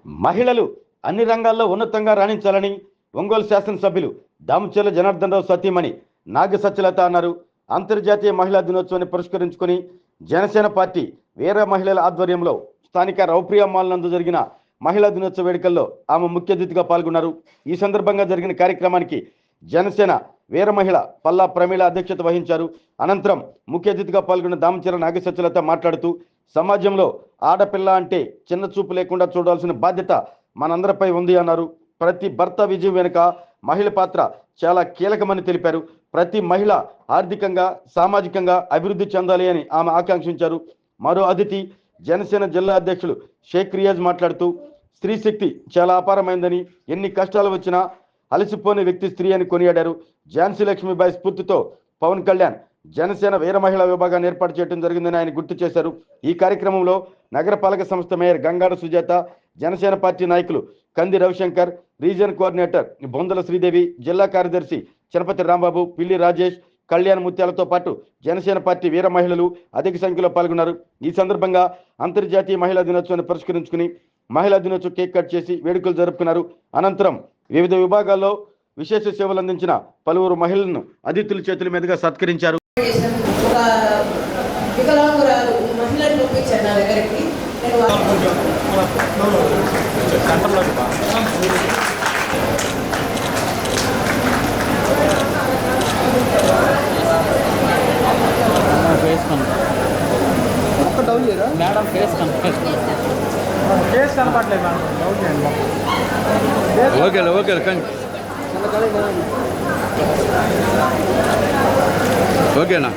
మహిళలు అన్ని రంగాల్లో ఉన్నతంగా రాణించాలని ఒంగోలు శాసనసభ్యులు దామచర్ల జనార్దన్ రావు సతీమణి నాగ సత్యలత అన్నారు. అంతర్జాతీయ మహిళా దినోత్సవాన్ని పురస్కరించుకుని జనసేన పార్టీ వీర మహిళల ఆధ్వర్యంలో స్థానిక రౌప్రియ మాల్ నందు జరిగిన మహిళా దినోత్సవ వేడుకల్లో ఆమె ముఖ్య అతిథిగా పాల్గొన్నారు. ఈ సందర్భంగా జరిగిన కార్యక్రమానికి జనసేన వీర మహిళ పల్లా ప్రమీల అధ్యక్షత వహించారు. అనంతరం ముఖ్య అతిథిగా పాల్గొన్న దామచర్ల నాగ సత్యలత మాట్లాడుతూ సమాజంలో ఆడపిల్ల అంటే చిన్న చూపు లేకుండా చూడాల్సిన బాధ్యత మనందరిపై ఉంది అన్నారు. ప్రతి భర్త విజయం వెనుక మహిళ పాత్ర చాలా కీలకమని తెలిపారు. ప్రతి మహిళ ఆర్థికంగా సామాజికంగా అభివృద్ధి చెందాలి అని ఆమె ఆకాంక్షించారు. మరో అతిథి జనసేన జిల్లా అధ్యక్షులు షేక్ రియాజ్ మాట్లాడుతూ స్త్రీ శక్తి చాలా అపారమైందని, ఎన్ని కష్టాలు వచ్చినా అలసిపోని వ్యక్తి స్త్రీ అని కొనియాడారు. ఝాన్సీ లక్ష్మీబాయి స్ఫూర్తితో పవన్ కళ్యాణ్ జనసేన వీర మహిళా విభాగాన్ని ఏర్పాటు చేయడం జరిగిందని ఆయన గుర్తు చేశారు. ఈ కార్యక్రమంలో నగరపాలక సంస్థ మేయర్ గంగాడ సుజాత, జనసేన పార్టీ నాయకులు కంది రవిశంకర్, రీజన్ కోఆర్డినేటర్ బొందల శ్రీదేవి, జిల్లా కార్యదర్శి చనపతి రాంబాబు, పిల్లి రాజేష్, కళ్యాణ్ ముత్యాలతో పాటు జనసేన పార్టీ వీర మహిళలు అధిక సంఖ్యలో పాల్గొన్నారు. ఈ సందర్భంగా అంతర్జాతీయ మహిళా దినోత్సవాన్ని పురస్కరించుకుని మహిళా దినోత్సవం కేక్ కట్ చేసి వేడుకలు జరుపుకున్నారు. అనంతరం వివిధ విభాగాల్లో విశేష సేవలు అందించిన పలువురు మహిళలను అతిథుల చేతుల మీదుగా సత్కరించారు. మేడం ఫేస్ కనపడలేదు. ఓకే ఓకేనా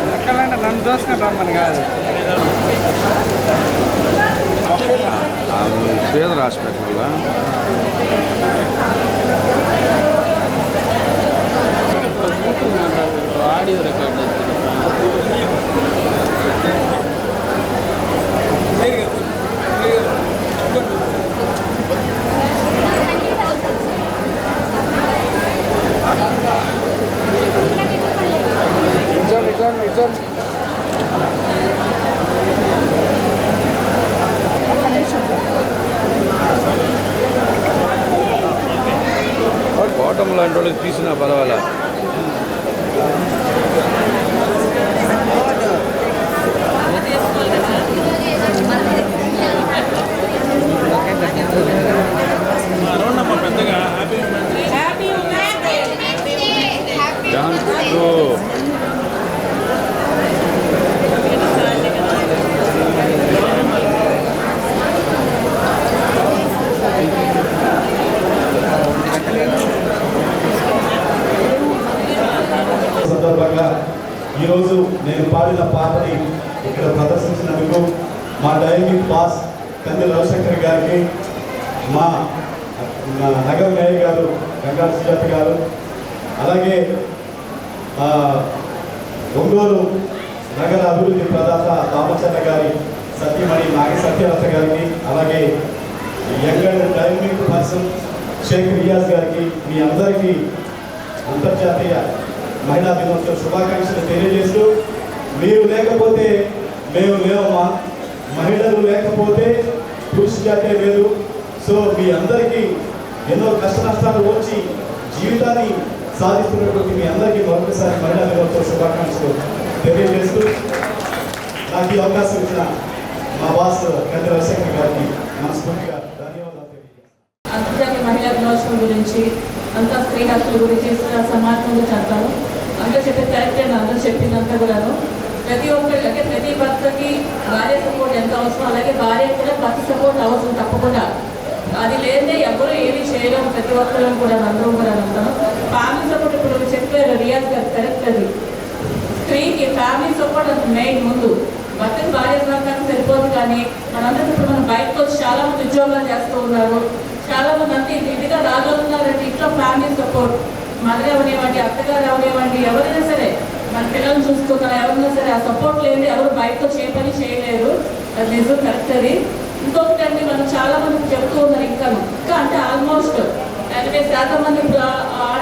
వెనకాలంటే నన్ను చూసుకొని రమ్మని కాదు. పేద హాస్పిటల్ ఆడియో రికార్డ్ బాటం లాంటి వాళ్ళకి తీసినా పర్వాలా. సందర్భంగా ఈరోజు నేను పాడిన పాటని ఇక్కడ ప్రదర్శించినందుకు మా డైనింగ్ బాస్ కంది రవిశంకర్ గారికి, మా నగర మేయర్ గారు గంగాడ సుజాత గారు, అలాగే ఒంగోలు నగర అభివృద్ధి ప్రదాత దామచర్ల గారి సతీమణి నాగ సత్యలత గారికి, అలాగే young dynamic person Shaik Riyaz గారికి, మీ అందరికీ అంతర్జాతీయ మహిళా దినోత్సవ శుభాకాంక్షలు తెలియజేస్తూ, మీరు లేకపోతే మేము లేవమ్మా, మహిళలు లేకపోతే పురుష జాతే లేదు. సో మీ అందరికీ ఎన్నో కష్ట నష్టాలు వచ్చి జీవితాన్ని సాధిస్తున్నటువంటి మీ అందరికీ మరొకసారి మహిళా దినోత్సవ శుభాకాంక్షలు తెలియజేస్తూ, నాకు ఈ అవకాశం ఇచ్చిన మా బాస్ కంది రవిశంకర్ గారికి మనస్ఫూర్తిగా ధన్యవాదాలు తెలియజేస్తాను. అంతర్జాతీయ మహిళా దినోత్సవం గురించి, అంతా స్త్రీ హక్కుల గురించి సమాజంలో చెప్తాను. అందరూ చెప్పే కరెక్టే, అందరూ చెప్పిందంతా కూడాను. ప్రతి ఒక్కరికి అంటే ప్రతి భర్తకి భార్య సపోర్ట్ ఎంత అవసరం, అలాగే భార్య కూడా భర్త సపోర్ట్ అవసరం తప్పకుండా. అది లేదే ఎవరు ఏమీ చేయలేము. ప్రతి ఒక్కరు కూడా అందరం కూడా ఉంటాను. ఫ్యామిలీ సపోర్ట్ ఇప్పుడు చెప్పారు రియాజ్ గారు, కరెక్ట్. అది స్త్రీకి ఫ్యామిలీ సపోర్ట్ అది మెయిన్. ముందు భర్తకి భార్య సహకారం సరిపోదు, కానీ మనందరికీ ఇప్పుడు మనం బయటకు వచ్చి చాలా మంది ఉద్యోగాలు చేస్తూ ఉన్నారు. చాలా మంది అంతే ఇదిగా రాగలుగుతున్నారంటే ఇంట్లో ఫ్యామిలీ సపోర్ట్, మదర్ అవనివ్వండి, అత్తగారు అవనివ్వండి, ఎవరైనా సరే మన పిల్లల్ని చూసుకున్నారు, ఎవరైనా సరే ఆ సపోర్ట్ లేదు ఎవరు బయటకు వచ్చే పని చేయలేరు. అది నిజం, కరెక్ట్. అది ఇంకొకటి అండి, మనం చాలా మందికి చెప్తూ ఉన్నారు ఇంకా అంటే ఆల్మోస్ట్ 80% మంది ఇప్పుడు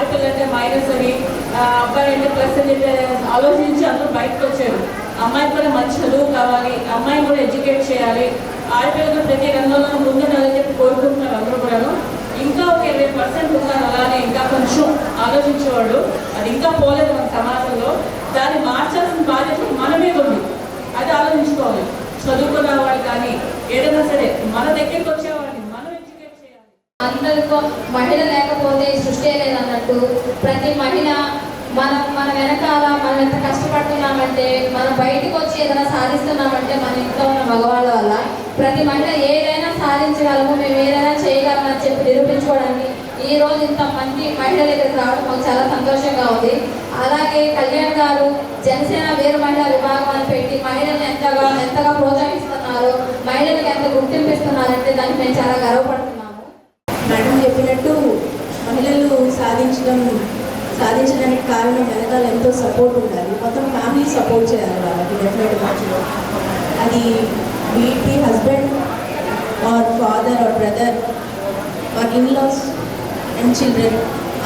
ఆడపిల్లంటే మైనస్ అని, అబ్బాయి అంటే ప్లస్ అని చెప్పి ఆలోచించి అందరూ బయటకు వచ్చారు. అమ్మాయికి కూడా మంచి చదువు కావాలి, అమ్మాయిని కూడా ఎడ్యుకేట్ చేయాలి, ఆడపిల్లలు ప్రతి రంగంలో ముందుండాలని చెప్పి కోరుకుంటున్నారు అందరూ కూడాను. ఇంకా ఒక 20% ఉన్నారు అలానే ఇంకా కొంచెం ఆలోచించేవాళ్ళు. అది ఇంకా పోలేదు మన సమాజంలో. దాన్ని మార్చాల్సిన బాధ్యత మన మీద ఉంది. అది ఆలోచించుకోవాలి. చదువుకున్న వాళ్ళు కానీ ఏదైనా సరే మన దగ్గరికి వచ్చేవాడిని మనం ఎడ్యుకేట్ చేయాలి. అందరికీ మహిళ లేకపోతే సృష్టి లేదన్నట్టు ప్రతి మహిళ మన వెనకాల మనం ఎంత కష్టపడుతున్నామంటే, మనం బయటకు వచ్చి ఏదైనా సాధిస్తున్నామంటే మన ఇంట్లో ఉన్న మగవాళ్ళ వల్ల. ప్రతి మహిళ ఏదైనా సాధించగలము, మేము ఏదైనా చేయగలమని చెప్పి నిరూపించుకోవడానికి ఈ రోజు ఇంతమంది మహిళల దగ్గరికి రావడం మాకు చాలా సంతోషంగా ఉంది. అలాగే కళ్యాణ్ గారు జనసేన వీర మహిళా విభాగం అని పెట్టి మహిళల్ని ఎంతగా ప్రోత్సహిస్తున్నారు, మహిళలకు ఎంత గుర్తింపు ఇస్తున్నారంటే దానికి మేము చాలా గర్వపడుతున్నాము. మేడం చెప్పినట్టు మహిళలు సాధించడానికి కారణం వెనకాల ఎంతో సపోర్ట్ ఉండాలి. మొత్తం ఫ్యామిలీ సపోర్ట్ చేయాలి వాళ్ళకి డెఫినెట్గా. అది be it husband or father or brother or in-laws and children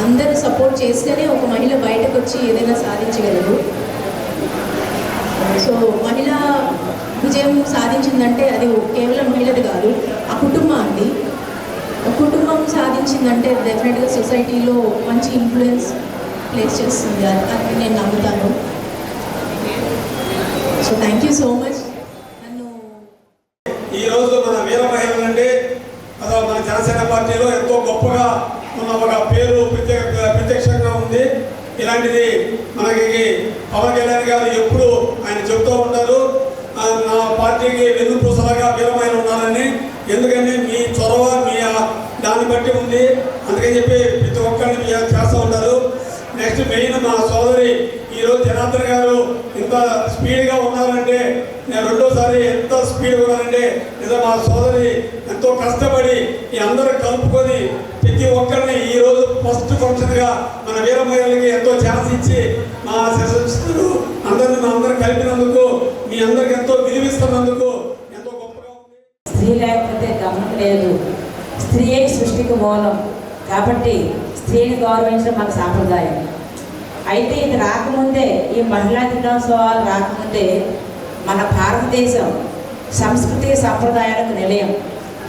అందరూ సపోర్ట్ చేస్తేనే ఒక మహిళ బయటకు వచ్చి ఏదైనా సాధించగలరు. సో మహిళ విజయం సాధించిందంటే అది కేవలం మహిళది కాదు, ఆ కుటుంబాన్ని. కుటుంబం సాధించిందంటే డెఫినెట్గా సొసైటీలో మంచి ఇన్ఫ్లుయెన్స్ ప్లేస్ చేస్తుంది. అది నేను నమ్ముతాను. So thank you so much. నన్ను ఈరోజు మన వీర మహిళలు అంటే అసలు మన జనసేన పార్టీలో ఎంతో గొప్పగా ఉన్న ఒక పేరు ప్రత్యక్షంగా ఉంది. ఇలాంటిది మనకి పవన్ కళ్యాణ్ గారు ఎప్పుడు ఆయన చెప్తూ ఉంటారు, నా పార్టీకి వెన్నుపూసలాగా వీర మహిళలు ఉన్నారని. ఎందుకంటే మీ చొరవ మీ దాన్ని బట్టి ఉంది, అందుకని చెప్పి ప్రతి ఒక్కరిని చేస్తూ ఉంటారు. నెక్స్ట్ మెయిన్ మా సోదరి ఈరోజు జనార్దన్ గారు ఇంత స్పీడ్గా ఉన్నారంటే, నేను రెండోసారి ఎంత స్పీడ్గా ఉన్నారంటే నిజం మా సోదరి ఎంతో కష్టపడి ఈ అందరూ కలుపుకొని ప్రతి ఒక్కరిని ఈరోజు ఫస్ట్ ఫంక్షన్గా మన వీర మహిళలకి ఎంతో ఛాన్స్ ఇచ్చి మా శిశులు అందరూ కలిపినందుకు, మీ అందరికి ఎంతో విలువిస్తున్నందుకు ఎంతో గొప్పగా ఉంది. స్త్రీ లేకపోతే గమనం లేదు. స్త్రీయే సృష్టికి మూలం కాబట్టి స్త్రీని గౌరవించడం మన సాంప్రదాయం. అయితే ఇది రాకముందే, ఈ మహిళా దినోత్సవాలు రాకముందే మన భారతదేశం సంస్కృతి సంప్రదాయాలకు నిలయం.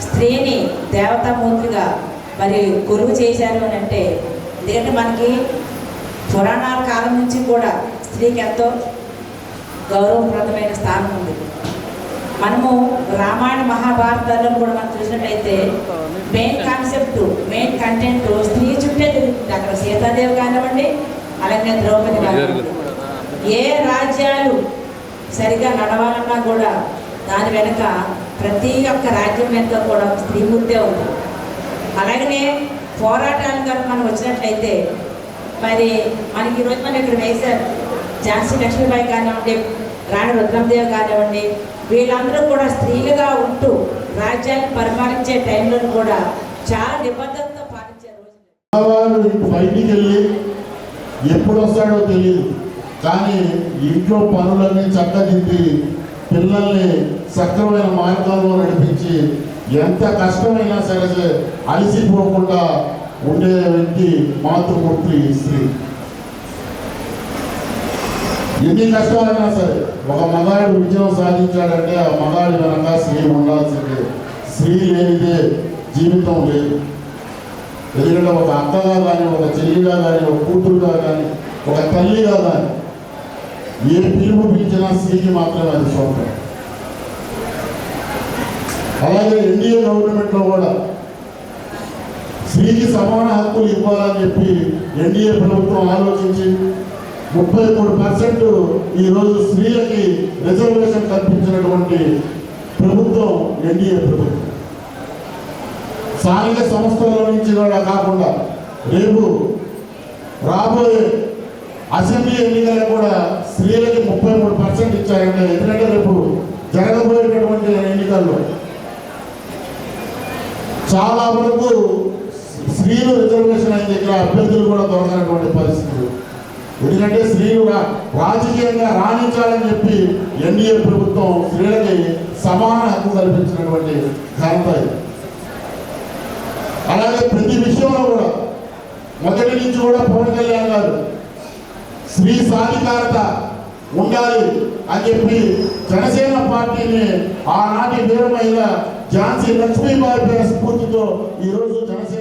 స్త్రీని దేవతామూర్తిగా మరి కొలువు చేశారు అని అంటే, ఎందుకంటే మనకి పురాణాల కాలం నుంచి కూడా స్త్రీకి ఎంతో గౌరవప్రదమైన స్థానం ఉంది. మనము రామాయణ మహాభారతాల్లో కూడా మనం చూసినట్లయితే మెయిన్ కాన్సెప్ట్, మెయిన్ కంటెంట్ స్త్రీ చుట్టే తిరుగుతుంది. అక్కడ సీతాదేవి కానివ్వండి, అలాగే ద్రౌపది కానివ్వండి. ఏ రాజ్యాలు సరిగా నడవాలన్నా కూడా దాని వెనుక ప్రతి ఒక్క రాజ్యం వెనుక కూడా స్త్రీమూర్తే ఉంది. అలాగనే పోరాటాలు కనుక మనం వచ్చినట్లయితే మరి మనకి ఈరోజు మనం ఇక్కడ వేశారు ఝాన్సీ లక్ష్మీబాయి కానివ్వండి, రాణి రుద్రమదేవి కానివ్వండి, వీళ్ళందరూ కూడా స్త్రీలుగా ఉంటూ రాజ్యాన్ని పరిపాలించే టైంలో కూడా చాలా నిబద్ధతతో పాటించారు. బయటికి వెళ్ళి ఎప్పుడు వస్తాడో తెలియదు, కానీ ఇంట్లో పనులన్నీ చక్కదిద్ది పిల్లల్ని సక్రమైన మార్గంలో నడిపించి ఎంత కష్టమైనా సరే అలసిపోకుండా ఉండే వ్యక్తి మాతృమూర్తి స్త్రీ. ఎన్ని కష్టాలైనా సరే ఒక మగాడు విజయం సాధించాడంటే ఆ మగాడి వెనక స్త్రీ ఉండాల్సిందే. స్త్రీ లేనిదే జీవితం లేదు. ఎందుకంటే ఒక అక్కగా కానీ, ఒక చెల్లిగా కానీ, ఒక కూతురుగా కానీ, ఒక తల్లిగా కానీ ఏ పిలుపు పిలిచినా స్త్రీకి మాత్రమే అది సొంతం. అలాగే ఎన్డీఏ గవర్నమెంట్లో కూడా స్త్రీకి సమాన హక్కులు ఇవ్వాలని చెప్పి ఎన్డీఏ ప్రభుత్వం ఆలోచించి 33% ఈరోజు స్త్రీలకి రిజర్వేషన్ కల్పించినటువంటి ప్రభుత్వం ఎన్డీఏ ప్రభుత్వం. స్థానిక సంస్థల నుంచి కూడా కాకుండా రేపు రాబోయే అసెంబ్లీ ఎన్నికలకు కూడా స్త్రీలకి 33% ఇచ్చారంటే, ఎందుకంటే రేపు జరగబోయేటటువంటి ఎన్నికల్లో చాలా వరకు స్త్రీలు రిజర్వేషన్ అయిన దగ్గర అభ్యర్థులు కూడా దొరకనటువంటి పరిస్థితులు. ఎందుకంటే స్త్రీలు రాజకీయంగా రాణించాలని చెప్పి ఎన్డీఏ ప్రభుత్వం స్త్రీలకి సమాన హక్కు కల్పించినటువంటి ఘనత. అలాగే ప్రతి విషయంలో కూడా మొదటి నుంచి కూడా పవన్ కళ్యాణ్ గారు స్త్రీ సాధికారత ఉండాలి అని చెప్పి జనసేన పార్టీని ఆనాటి వీర మహిళ ఝాన్సీ లక్ష్మీబాయి పేరు స్ఫూర్తితో ఈరోజు జనసేన